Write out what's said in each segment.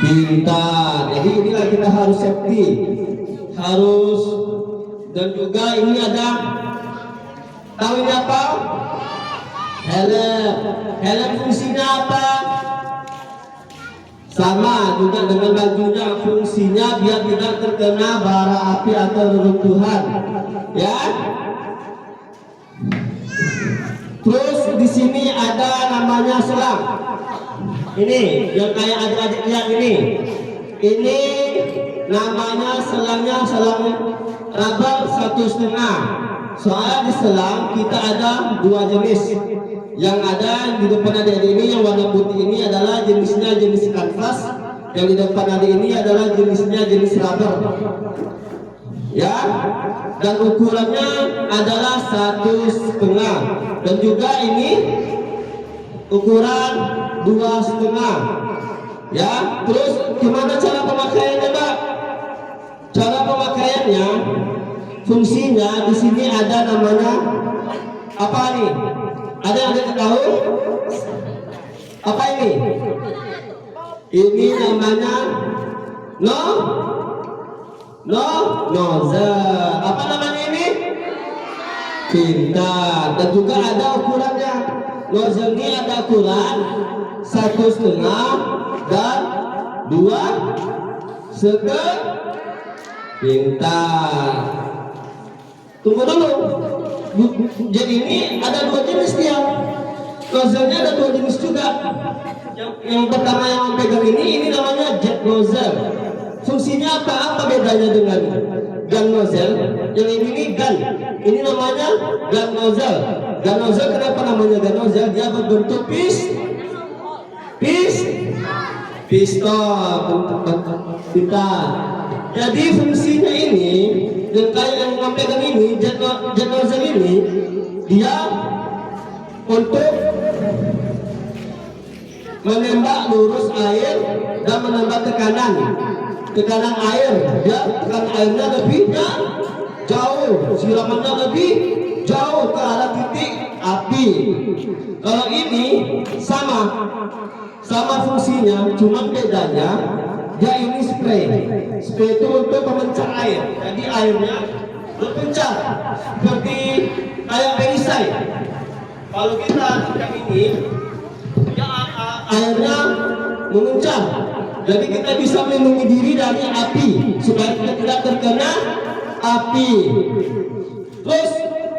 Pintar. Jadi inilah kita harus safety, harus, dan juga ini ada, tahu ini apa? Helm. Helm fungsinya apa? Sama juga dengan bajunya, fungsinya biar tidak terkena bara api atau reruntuhan, ya. Terus di sini ada namanya selang. Ini yang kayak adik-adik lihat ini. Ini namanya selangnya selang rubber 1,5. Soalnya di selang kita ada dua jenis. Yang ada di depan adik ini yang warna putih ini adalah jenisnya jenis kanvas. Yang di depan adik ini adalah jenisnya jenis rubber. Ya, dan ukurannya adalah 1,5. Dan juga ini ukuran 2,5. Ya, terus gimana cara pemakaiannya, Mbak? Cara pemakaiannya, fungsinya di sini ada namanya apa nih? Ada yang tahu? Apa ini? Ini namanya nozzle. Apa namanya ini? Pintar. Dan juga ada ukurannya. Nozzle ini ada ukuran 1,5 dan 2,5. Pintar. Tunggu dulu. Jadi ini ada dua jenis dia. Nozzle-nya ada dua jenis juga. Yang pertama yang pegang ini namanya jet nozzle. Fungsinya apa? Apa bedanya dengan gun nozzle? Yang ini gun. Ini namanya gun nozzle. Gun nozzle kenapa namanya gun nozzle? Dia berbentuk pistol. Pintar. Jadi fungsinya ini, yang kayak yang pegang ini, jet nozzle ini, dia untuk menembak lurus air dan menambah tekanan air. Dia tekanan airnya lebih jauh, siramannya lebih jauh ke arah titik api. Kalau ini sama fungsinya, cuma bedanya dia ini spray itu untuk pemencah air. Jadi airnya berpencar seperti kayak perisai. Kalau kita yang ini, ya airnya menguncang. Jadi kita bisa melindungi diri dari api supaya kita tidak terkena api. Terus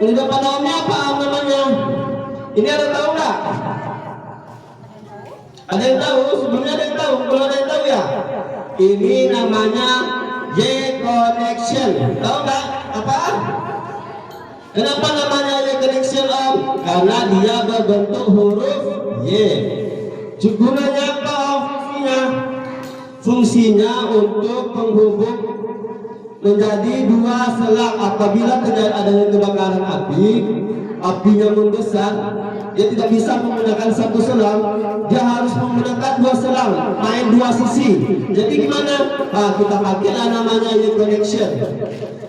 ini pada umumnya apa namanya? Ini ada tahu nggak? Ada yang tahu? Sebelumnya ada yang tahu? Kalau ada yang tahu ya? Ini namanya Y-connection. Tahu nggak apa? Kenapa namanya Y-connection, Om? Karena dia berbentuk huruf Y. Gunanya apa, Om? Fungsinya untuk penghubung menjadi dua selang. Apabila terjadi adanya kebakaran api, apinya membesar, dia tidak bisa menggunakan satu selang, dia harus menggunakan dua selang, main dua sisi. Jadi gimana? Kita pakailah namanya Y-connection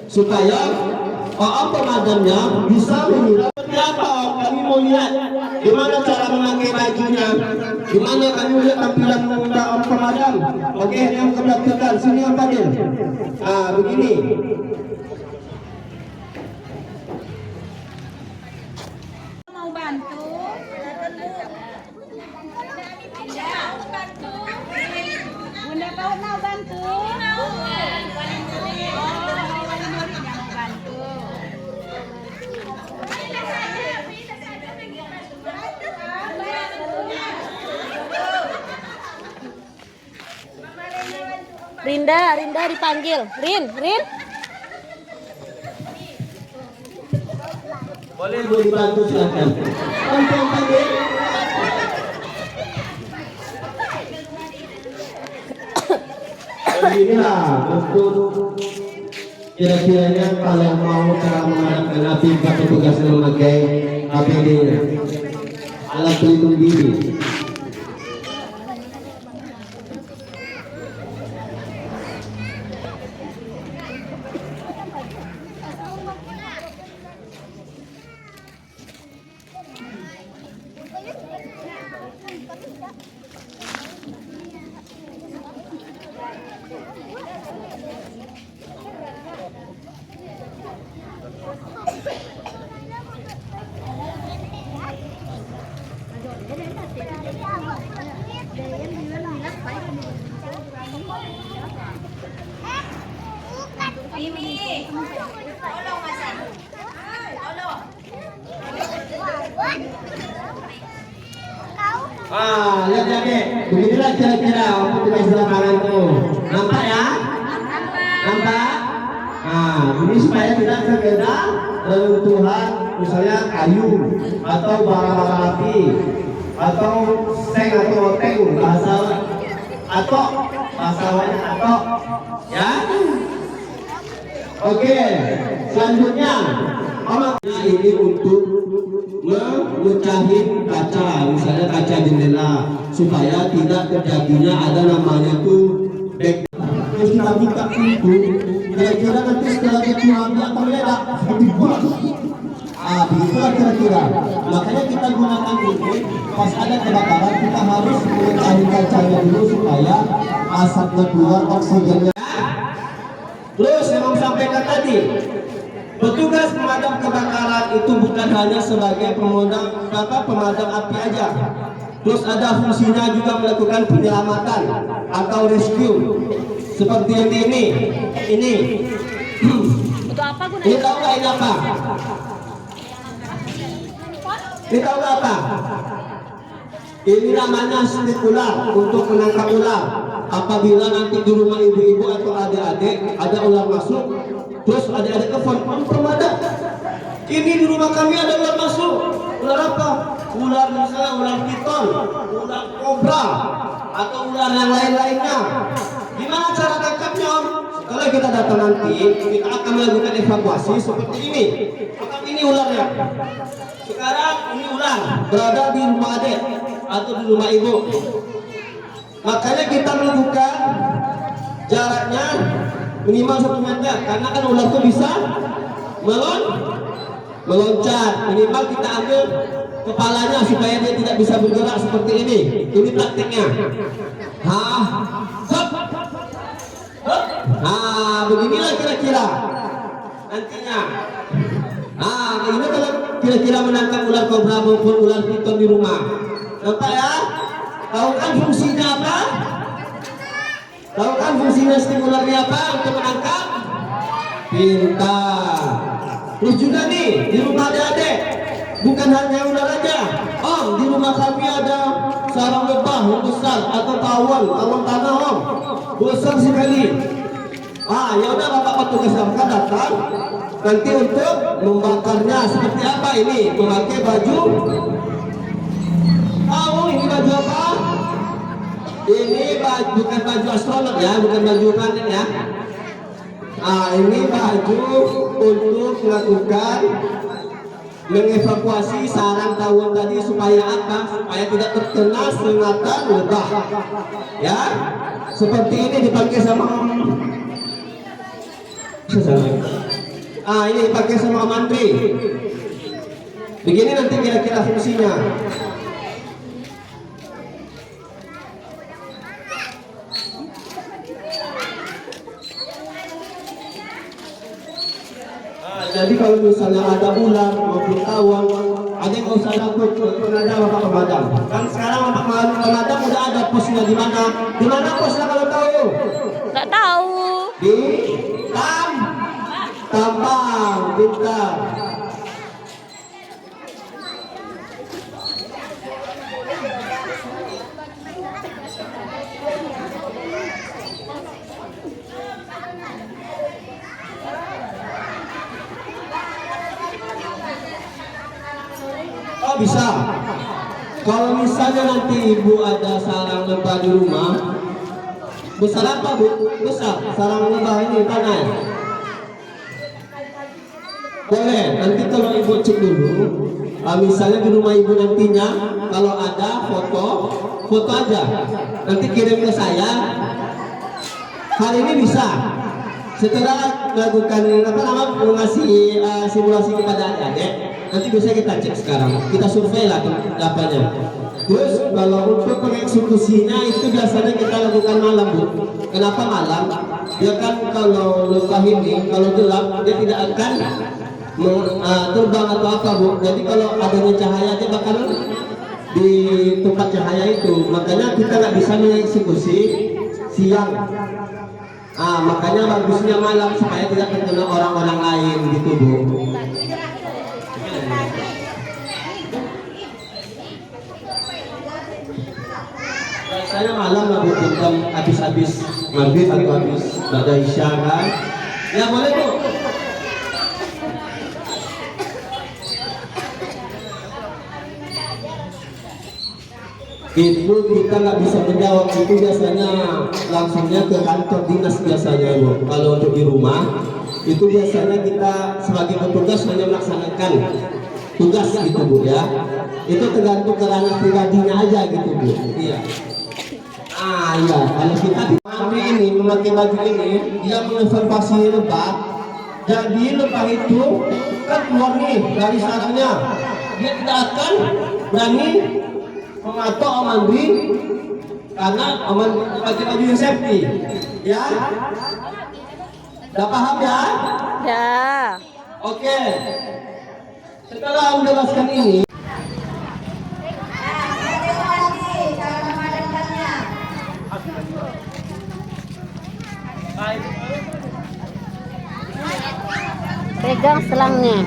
supaya pemadamnya bisa mengira. Apa kami mau lihat gimana cara memakai bajunya, gimana kami lihat tampilan pemadam. Oke, yang kedapatan sini apa dia? Begini. Mau bantu? Bunda kau mau bantu? Rinda dipanggil. Rin. Boleh Bu dibantu silakan. Untuk panggil. Inilah untuk kira-kiranya kalau mau cara memadamkan api, petugas memakai APD, alat pelindung diri. Lihat ya dek, beginilah kira-kira untuk sebelah kanan tuh. Nampak ya? Nampak? Ini supaya tidak terkena reruntuhan, misalnya kayu atau bara-bara api atau seng atau oteng bahasa atau bahasa lain atau ya. Oke, selanjutnya ini untuk memecahin kaca, misalnya kaca jendela, supaya tidak terjadinya ada namanya tuh back. Terus kita buka pintu, kira-kira nanti setelah itu dia akan meledak seperti buah. Begitulah kira-kira. Makanya kita gunakan ini pas ada kebakaran kita harus memecahin kacanya dulu supaya asapnya keluar, oksigennya. Terus yang mau sampaikan tadi, petugas pemadam kebakaran itu bukan hanya sebagai pemadam api aja. Terus ada fungsinya juga melakukan penyelamatan atau rescue. Seperti yang ini. Itu apa gunanya? Ini tahu nggak ini apa? Ini tahu nggak apa? Ini namanya stick ular untuk menangkap ular. Apabila nanti di rumah ibu-ibu atau adik-adik ada ular masuk, terus adik-adik telepon, pemadam, ini di rumah kami ada ular masuk. Ular apa? Ular misalnya ular piton, ular kobra, atau ular yang lain-lainnya. Gimana cara tangkapnya om? Setelah kita datang nanti, kita akan melakukan evakuasi seperti ini. Maka ini ularnya. Sekarang ini ular berada di rumah adik atau di rumah ibu. Makanya kita melakukan jaraknya minimal 1 meter, karena kan ular itu bisa meloncat. Minimal kita ambil kepalanya supaya dia tidak bisa bergerak seperti ini. Ini praktiknya. Beginilah kira-kira nantinya. Ini kalau kira-kira menangkap ular kobra maupun ular piton di rumah. Nampak ya? Tahu kan fungsinya apa? Tahu kan fungsinya stimulernya apa untuk menangkap? Pintar. Terus juga nih di rumah adik-adik, bukan hanya ular aja. Di rumah kami ada sarang lebah yang besar atau tawon tanah besar sekali. Ya udah bapak petugas damkar datang nanti untuk membakarnya. Seperti apa ini? Memakai baju. Ini baju apa? Ini baju, bukan baju astronot ya, bukan baju panen ya. Ini baju untuk melakukan mengevakuasi sarang tawon tadi supaya apa? Supaya tidak terkena sengatan lebah. Ya, seperti ini dipakai sama ini dipakai sama mantri. Begini nanti kira-kira fungsinya. Jadi kalau misalnya ada ular maupun tawon, ada yang usah takut ada bapak pemadam. Kan sekarang bapak pemadam udah ada posnya di mana? Di mana posnya kalau tahu? Nggak tahu. Di Tampang, pintar. Bisa. Kalau misalnya nanti ibu ada sarang lebah di rumah, besar apa bu? Besar sarang lebah ini tanah. Boleh. Nanti kalau ibu cek dulu, misalnya di rumah ibu nantinya kalau ada foto aja, nanti kirim ke saya. Hal ini bisa. Setelah melakukan mengasih simulasi kepada adik-adik, nanti bisa kita cek sekarang, kita survei lah dapatnya. Terus kalau untuk pengeksekusinya itu biasanya kita lakukan malam bu. Kenapa malam? Dia kan kalau lebah ini kalau gelap dia tidak akan terbang atau apa bu. Jadi kalau adanya cahaya dia bakal di tempat cahaya itu. Makanya kita nggak bisa mengeksekusi siang. Makanya bagusnya malam supaya tidak terkena orang-orang lain gitu Bu. Biasanya malam lah Bu, jam habis-habis maghrib atau habis ba'da isya kan. Ya boleh Bu. Itu kita nggak bisa menjawab, itu biasanya langsungnya ke kantor dinas biasanya Bu. Kalau untuk di rumah itu biasanya kita sebagai petugas hanya melaksanakan tugas gitu Bu ya. Itu tergantung ke ranah pribadinya aja gitu Bu. Iya. Iya, kalau kita di mandi ini memakai baju ini dia mengevaluasi lebah. Jadi lebah itu kan keluar nih dari sarangnya, dia tidak akan berani mematok mandi karena aman pakai baju yang safety ya. Udah paham ya? Ya. Oke, setelah menjelaskan ini Pegang selangnya.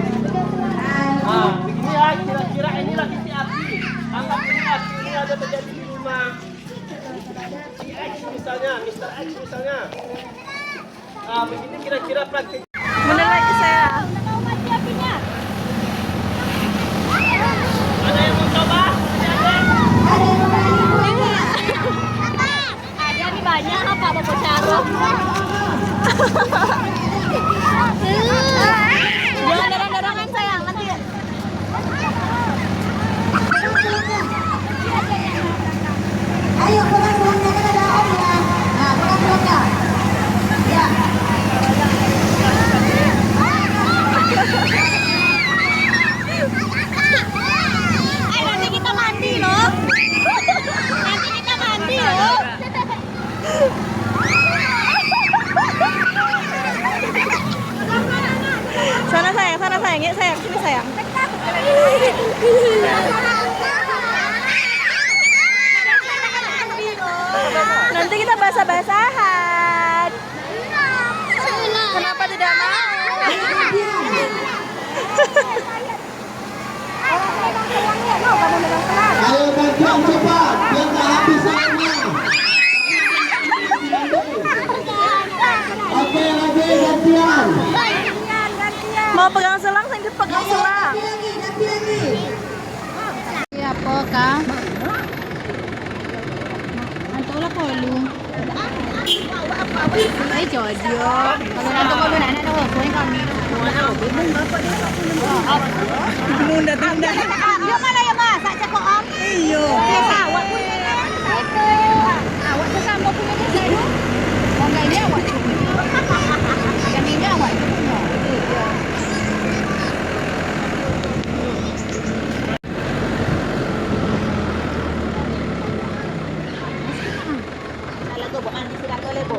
Beginilah kira-kira inilah titik api. Anggap ini api ini ada terjadi di rumah si X misalnya, Mr. X misalnya. Begini kira-kira praktik. Bener lagi saya. Ada yang mau coba? Ada nih banyak apa bapak cara. Jangan dorong-dorongan sayang nanti. Ayo pegang selangnya kan ada om ya. Nah, pegang selangnya. Ya. Nanti kita mandi loh. Nanti kita mandi loh. Sana sayang, ya sayang, sini sayang. Nanti kita basah-basahan. Kenapa tidak mau? ayo bantuan cepat biar tak habis sayangnya. Oke lagi gantian. Mau pegang selang, saya pegang selang. Ganti lagi. Apa kah? Antola ko lu. Ay jodio. Kalau nanto ko na ano, kunin kami. Belum datang dah. Yo mana ya, Mas? Sak cek kok om. Iyo. Biasa awak punya kan. Awak sesama punya ni saya. Orang ini awak. Yang ini awak. Salah go bukan sila ko lebo.